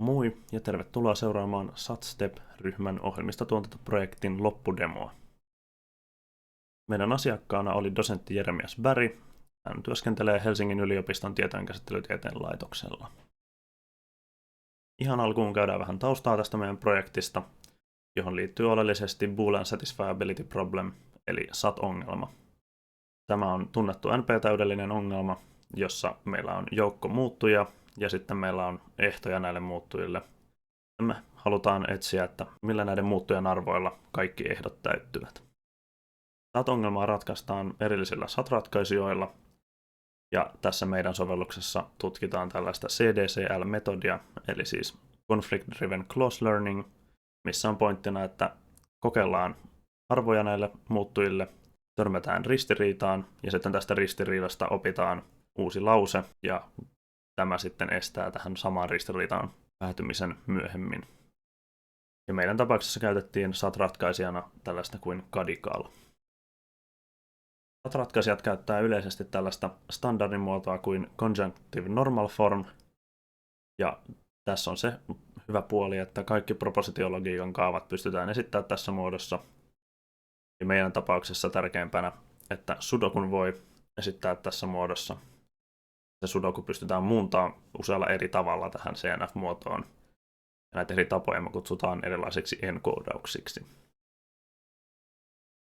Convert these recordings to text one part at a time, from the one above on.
Moi ja tervetuloa seuraamaan SatStep-ryhmän ohjelmistotuotantoprojektin loppudemoa. Meidän asiakkaana oli dosentti Jeremias Berg. Hän työskentelee Helsingin yliopiston tietojenkäsittelytieteen laitoksella. Ihan alkuun käydään vähän taustaa tästä meidän projektista, johon liittyy oleellisesti Boolean Satisfiability Problem, eli SAT-ongelma. Tämä on tunnettu NP-täydellinen ongelma, jossa meillä on joukko muuttuja ja sitten meillä on ehtoja näille muuttujille. Me halutaan etsiä, että millä näiden muuttujen arvoilla kaikki ehdot täyttyvät. SAT-ongelmaa ratkaistaan erillisillä SAT-ratkaisijoilla, ja tässä meidän sovelluksessa tutkitaan tällaista CDCL-metodia, eli siis Conflict Driven Close Learning, missä on pointtina, että kokeillaan arvoja näille muuttujille, törmätään ristiriitaan, ja sitten tästä ristiriidasta opitaan uusi lause, ja tämä sitten estää tähän samaan ristiriitaan päätymisen myöhemmin. Ja meidän tapauksessa käytettiin SAT-ratkaisijana tällaista kuin Cadical. SAT-ratkaisijat käyttää yleisesti tällaista standardimuotoa kuin Conjunctive Normal Form, ja tässä on se hyvä puoli, että kaikki propositiologiikan kaavat pystytään esittämään tässä muodossa. Ja meidän tapauksessa tärkeimpänä, että sudokun voi esittää tässä muodossa. Se sudoku pystytään muuntamaan usealla eri tavalla tähän CNF-muotoon. Ja näitä eri tapoja me kutsutaan erilaisiksi encodauksiksi.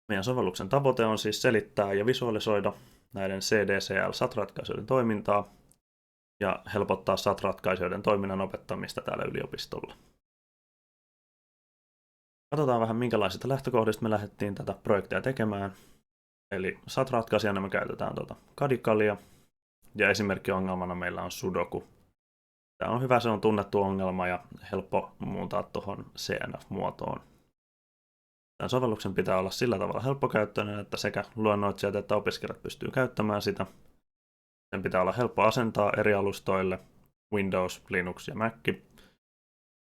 Meidän sovelluksen tavoite on siis selittää ja visualisoida näiden CDCL-SAT-ratkaisujen toimintaa ja helpottaa SAT-ratkaisujen toiminnan opettamista täällä yliopistolla. Katsotaan vähän minkälaisista lähtökohdista me lähdettiin tätä projektia tekemään. Eli SAT-ratkaisijana me käytetään Cadicalia ja esimerkkiongelmana meillä on sudoku. Tämä on hyvä, se on tunnettu ongelma ja helppo muuntaa tuohon CNF-muotoon. Tämän sovelluksen pitää olla sillä tavalla helppokäyttöinen, että sekä luennoitsijat että opiskelijat pystyy käyttämään sitä. Sen pitää olla helppo asentaa eri alustoille, Windows, Linux ja Mac.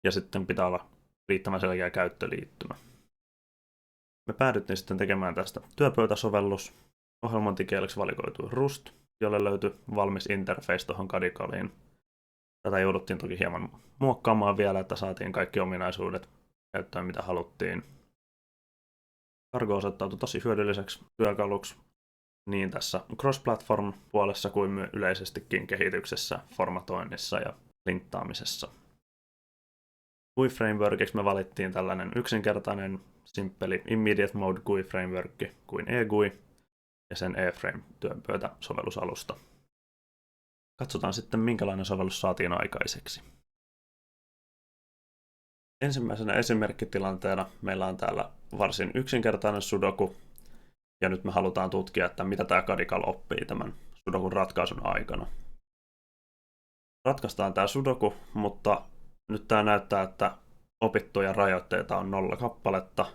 Ja sitten pitää olla riittävän selkeä käyttöliittymä. Me päädyttiin sitten tekemään tästä työpöytäsovellus. Ohjelmointikieleksi valikoitui Rust, jolle löytyi valmis interface tuohon Cadicaliin. Tätä jouduttiin toki hieman muokkaamaan vielä, että saatiin kaikki ominaisuudet käyttöön, mitä haluttiin. Cargo osoittautui tosi hyödylliseksi työkaluksi niin tässä cross-platform-puolessa kuin yleisestikin kehityksessä, formatoinnissa ja linttaamisessa. GUI-frameworkiksi me valittiin tällainen yksinkertainen, simppeli Immediate Mode GUI-framework kuin eGUI ja sen eFrame-työnpöytä-sovellusalusta. Katsotaan sitten, minkälainen sovellus saatiin aikaiseksi. Ensimmäisenä esimerkkitilanteena meillä on täällä varsin yksinkertainen sudoku, ja nyt me halutaan tutkia, että mitä tämä Cadical oppii tämän sudokun ratkaisun aikana. Ratkaistaan tämä sudoku, mutta nyt tämä näyttää, että opittuja rajoitteita on 0 kappaletta.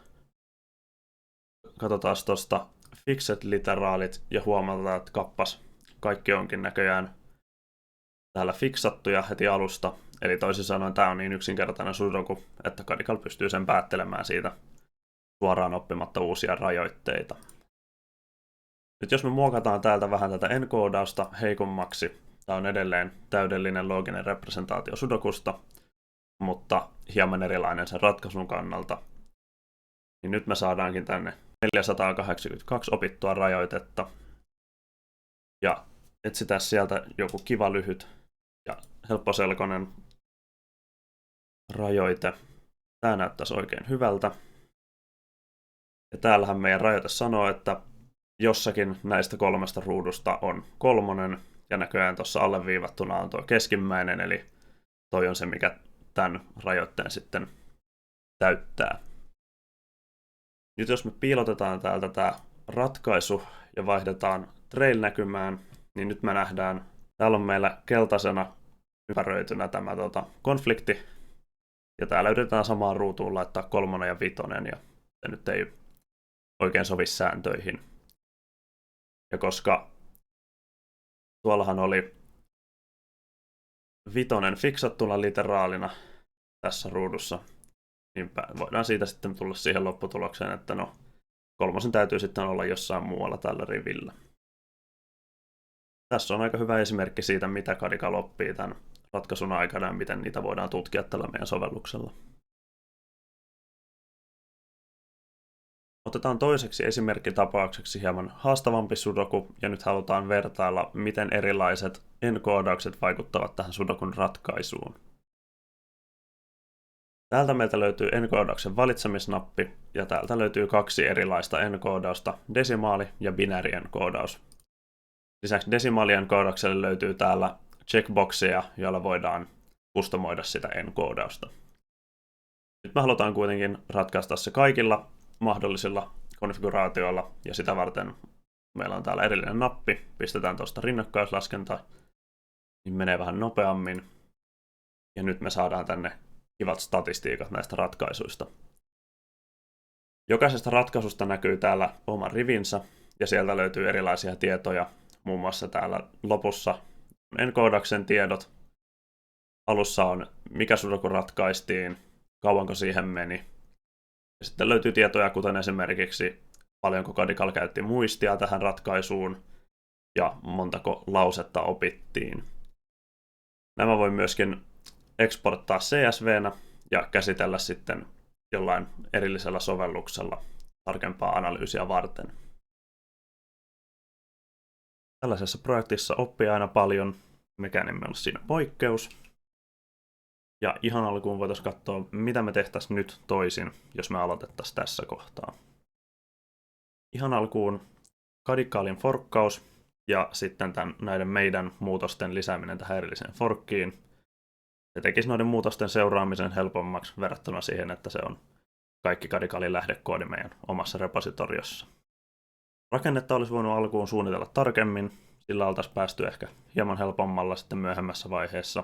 Katsotaan tuosta fixed literaalit ja huomataan, että kaikki onkin näköjään täällä fiksattuja heti alusta. Eli toisin sanoen tämä on niin yksinkertainen sudoku, että Cadical pystyy sen päättelemään siitä suoraan oppimatta uusia rajoitteita. Nyt jos me muokataan täältä vähän tätä encodausta heikommaksi, tämä on edelleen täydellinen looginen representaatio sudokusta, mutta hieman erilainen sen ratkaisun kannalta. Niin nyt me saadaankin tänne 482 opittua rajoitetta. Ja etsitään sieltä joku kiva lyhyt ja helpposelkoinen rajoite. Tämä näyttäisi oikein hyvältä. Ja täällähän meidän rajoite sanoo, että jossakin näistä 3 ruudusta on 3, ja näköjään tuossa alleviivattuna on tuo keskimmäinen, eli toi on se, mikä tämän rajoitteen sitten täyttää. Nyt jos me piilotetaan täältä tämä ratkaisu ja vaihdetaan trail-näkymään, niin nyt me nähdään, täällä on meillä keltaisena ympäröitynä tämä konflikti, ja täällä yritetään samaan ruutuun laittaa 3 ja 5, ja se nyt ei oikein sovi sääntöihin. Ja koska tuollahan oli 5 fiksattuna literaalina tässä ruudussa, niin voidaan siitä sitten tulla siihen lopputulokseen, että 3 täytyy sitten olla jossain muualla tällä rivillä. Tässä on aika hyvä esimerkki siitä, mitä Cadical oppii tämän ratkaisun aikana ja miten niitä voidaan tutkia tällä meidän sovelluksella. Otetaan toiseksi esimerkkitapaukseksi hieman haastavampi sudoku, ja nyt halutaan vertailla, miten erilaiset enkoodaukset vaikuttavat tähän sudokun ratkaisuun. Täältä meiltä löytyy enkoodauksen valitsemisnappi, ja täältä löytyy 2 erilaista enkoodausta, desimaali- ja binääri-enkoodaus. Lisäksi desimaali-enkoodaukselle löytyy täällä checkboxeja, joilla voidaan kustomoida sitä enkoodausta. Nyt me halutaan kuitenkin ratkaista se kaikilla mahdollisilla konfiguraatioilla, ja sitä varten meillä on täällä erillinen nappi. Pistetään tuosta rinnakkaislaskenta, niin menee vähän nopeammin. Ja nyt me saadaan tänne kivat statistiikat näistä ratkaisuista. Jokaisesta ratkaisusta näkyy täällä oma rivinsä, ja sieltä löytyy erilaisia tietoja. Muun muassa täällä lopussa enkoodauksen tiedot. Alussa on mikä sudoku ratkaistiin, kauanko siihen meni. Ja sitten löytyy tietoja, kuten esimerkiksi paljonko Cadical käytti muistia tähän ratkaisuun ja montako lausetta opittiin. Nämä voi myöskin exporttaa CSV:nä ja käsitellä sitten jollain erillisellä sovelluksella tarkempaa analyysiä varten. Tällaisessa projektissa oppii aina paljon, mikään emme ole siinä poikkeus. Ja ihan alkuun voitaisiin katsoa, mitä me tehtäisiin nyt toisin, jos me aloitettaisiin tässä kohtaa. Ihan alkuun Cadicalin forkkaus ja sitten näiden meidän muutosten lisääminen tähän erilliseen forkkiin. Se tekisi noiden muutosten seuraamisen helpommaksi verrattuna siihen, että se on kaikki Cadicalin lähdekoodi meidän omassa repositoriossa. Rakennetta olisi voinut alkuun suunnitella tarkemmin, sillä oltaisiin päästy ehkä hieman helpommalla sitten myöhemmässä vaiheessa.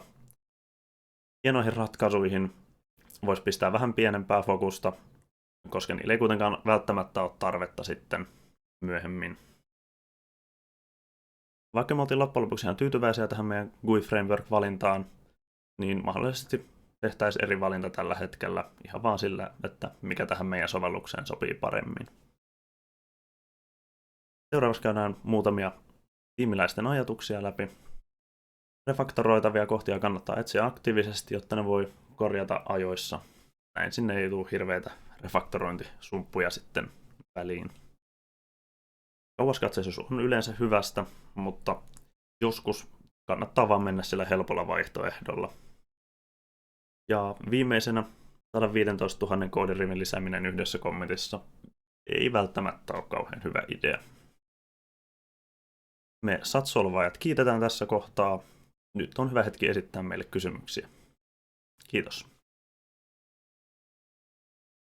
Hienoihin ratkaisuihin voisi pistää vähän pienempää fokusta, koska niillä ei kuitenkaan välttämättä ole tarvetta sitten myöhemmin. Vaikka me oltiin loppujen lopuksi ihan tyytyväisiä tähän meidän GUI Framework-valintaan, niin mahdollisesti tehtäisiin eri valinta tällä hetkellä ihan vaan sillä, että mikä tähän meidän sovellukseen sopii paremmin. Seuraavaksi käydään muutamia tiimiläisten ajatuksia läpi. Refaktoroitavia kohtia kannattaa etsiä aktiivisesti, jotta ne voi korjata ajoissa. Näin sinne ei tule hirveitä refaktorointisumppuja sitten väliin. Kauaskatseisuus on yleensä hyvästä, mutta joskus kannattaa vaan mennä sillä helpolla vaihtoehdolla. Ja viimeisenä 115 000 koodirivin lisääminen yhdessä kommentissa ei välttämättä ole kauhean hyvä idea. Me satsolvaajat kiitetään tässä kohtaa. Nyt on hyvä hetki esittää meille kysymyksiä. Kiitos.